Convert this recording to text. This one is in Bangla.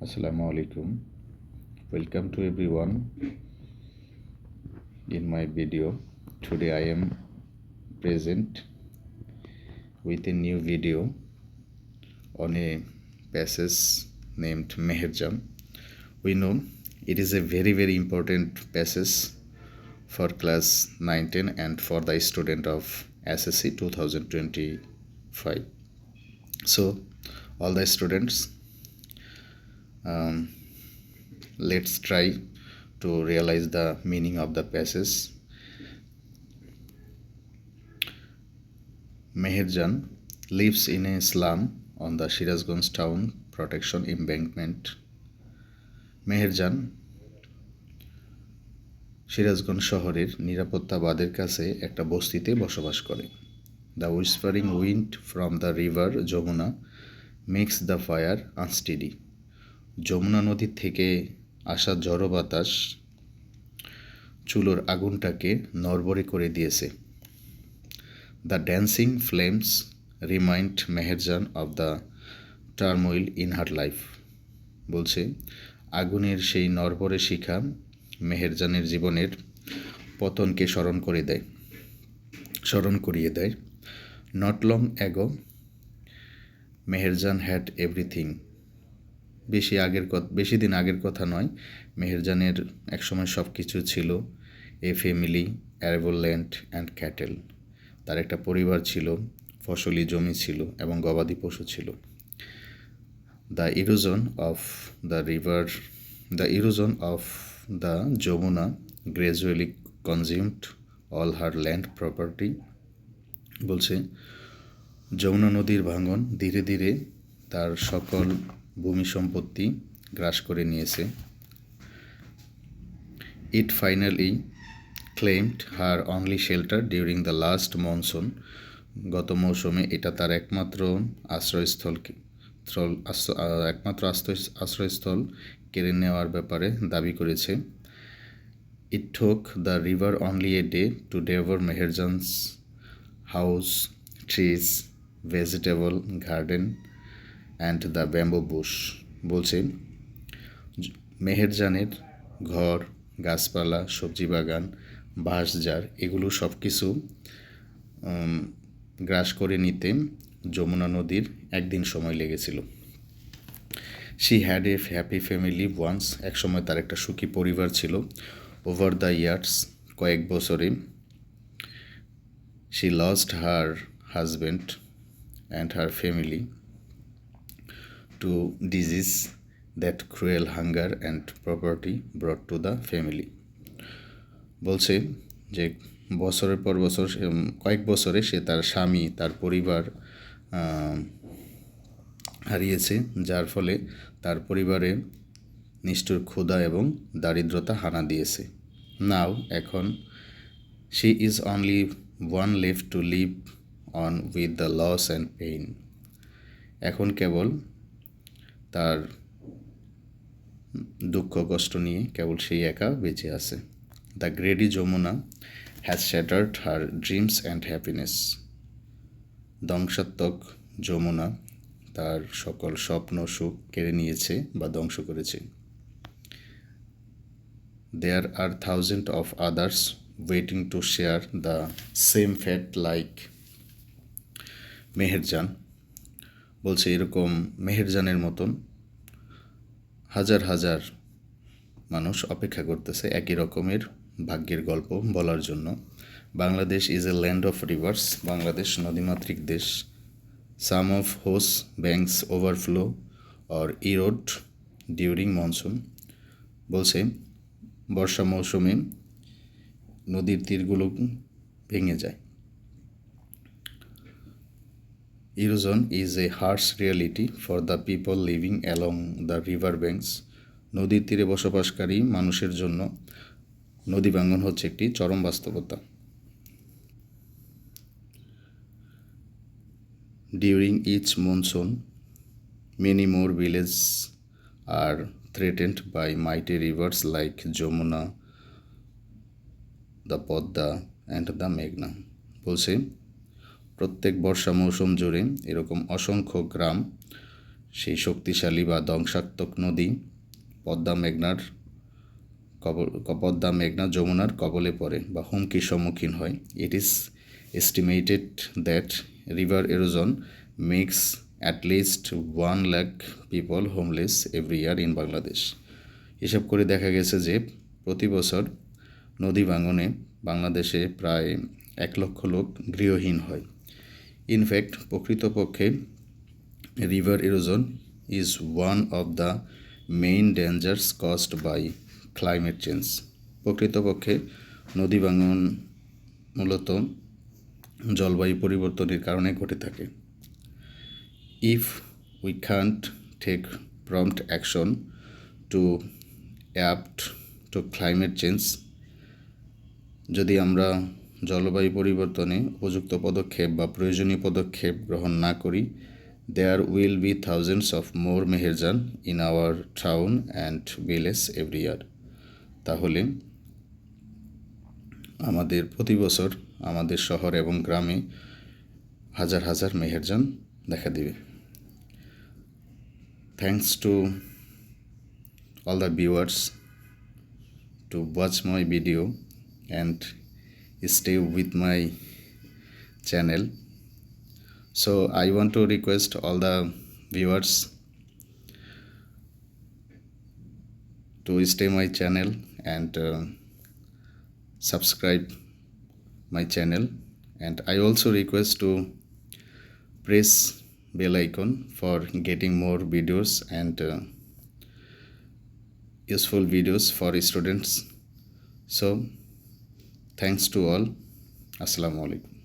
Assalamu alaikum. Welcome to everyone in my video. Today I am present with a new video on a passage named Meherjan. We know it is a very important passage for class 9-10 and for the student of SSC 2025. So all the students, let's try to realize the meaning of the passage. Meherjan lives in a slum on the Shirazganj town protection embankment. Meherjaan Sirajganj শহরের নিরাপত্তাবাদের কাছে একটা বস্তিতে বসবাস করে। The whispering wind from the river Jamuna makes the fire unsteady. Jamuna নদীর থেকে আসা ঝড়ো বাতাস চুলোর আগুনটাকে নড়বড়ে করে দিয়েছে। The dancing flames remind Meherjan of the turmoil in her life. বলছে আগুনের সেই নড়বড়ে শিখা মেহেরজানের জীবনের পতনকে স্মরণ করিয়ে দেয়। Not long ago Meherjaan had everything. বেশি দিন আগের কথা নয়, মেহেরজানের একসময় সব কিছু ছিল। A family, arable land and cattle. তার একটা পরিবার ছিল, ফসলি জমি ছিল এবং গবাদি পশু ছিল। The erosion of the Jamuna gradually consumed all her land property. বলছে যমুনা নদীর ভাঙন ধীরে ধীরে তার সকল ভূমি সম্পত্তি গ্রাস করে নিয়েছে। It finally claimed her only shelter during the last monsoon. গত মৌসুমে এটা তার একমাত্র আশ্রয়স্থল কেড়ে নেওয়ার ব্যাপারে দাবি করেছে। It took the river only a day to devour Meherjan's house, trees, vegetable garden and the bamboo bush. বলছে মেহেরজানের ঘর, গাছপালা, সবজি বাগান, বাঁশঝাড় এগুলো সব কিছু গ্রাস করে নিতে যমুনা নদীর একদিন সময় লেগেছিল। She had a happy family once. একসময় তার একটা সুখী পরিবার ছিল। ওভার দ্য ইয়ার্স, কয়েক বছরে, she lost her husband and her family two disease that cruel hunger and property ব্রট to the family. বলছে যে বছরের পর বছর, কয়েক বছরে সে তার স্বামী, তার পরিবার হারিয়েছে, যার ফলে তার পরিবারে নিষ্ঠুর ক্ষুধা এবং দারিদ্রতা হানা দিয়েছে। নাও এখন she is only one left to live on with the loss and pain. এখন কেবল তার দুঃখ কষ্ট নিয়ে কেবল সেই একা বেঁচে আছে। The greedy Jamuna has shattered her dreams and happiness. ধ্বংসাত্মক যমুনা তার সকল স্বপ্ন সুখ কেড়ে নিয়েছে বা ধ্বংস করেছে। There are thousand of others waiting to share the same fate like Meherjan. বলছে এরকম মেহেরজানের মতন হাজার হাজার মানুষ অপেক্ষা করতেছে একই রকমের ভাগ্যের গল্প বলার জন্য। Bangladesh is a land of rivers. Bangladesh নদীমাতৃক দেশ। Some of whose banks overflow or erode during monsoon. বলছে বর্ষা মৌসুমে নদীর তীরগুলো ভেঙে যায়। Erosion is a harsh reality for the people living along the river banks. নদীর তীরে বসবাসকারী মানুষের জন্য নদী ভাঙন হচ্ছে একটি চরম বাস্তবতা। During each monsoon many more village are threatened by mighty rivers like Jamuna, the Podda and the Meghna. বলছে প্রত্যেক বর্ষা মৌসুম জুড়ে এরকম অসংখ্য গ্রাম সেই শক্তিশালী বা ধ্বংসাত্মক নদী পদ্মা মেঘনা যমুনার কবলে পড়ে বা হুমকির সম্মুখীন হয়। It is estimated that river erosion makes at least 1 lakh people homeless every year in Bangladesh. হিসাব করে দেখা গেছে যে প্রতি বছর নদী ভাঙনে বাংলাদেশে প্রায় 1 লক্ষ লোক গৃহহীন হয়। ইনফ্যাক্ট প্রকৃতপক্ষে river erosion is one of the main dangers caused by climate change. প্রকৃতপক্ষে নদী ভাঙন মূলত জলবায়ু পরিবর্তনের কারণে ঘটে থাকে। If we can't take prompt action to adapt to climate change, যদি আমরা জলবায়ু পরিবর্তনে উপযুক্ত পদক্ষেপ বা প্রয়োজনীয় পদক্ষেপ গ্রহণ না করি, there will be thousands of more Meherjaan in our town and village every year. তাহলে আমাদের প্রতি বছর আমাদের শহর এবং গ্রামে হাজার হাজার মেহেরজান দেখা দিবে। Thanks to all the viewers to watch my video and stay with my channel. So I want to request all the viewers to stay my channel and subscribe my channel, and I also request to press bell icon for getting more videos and useful videos for students. So thanks to all. Assalamu alaikum.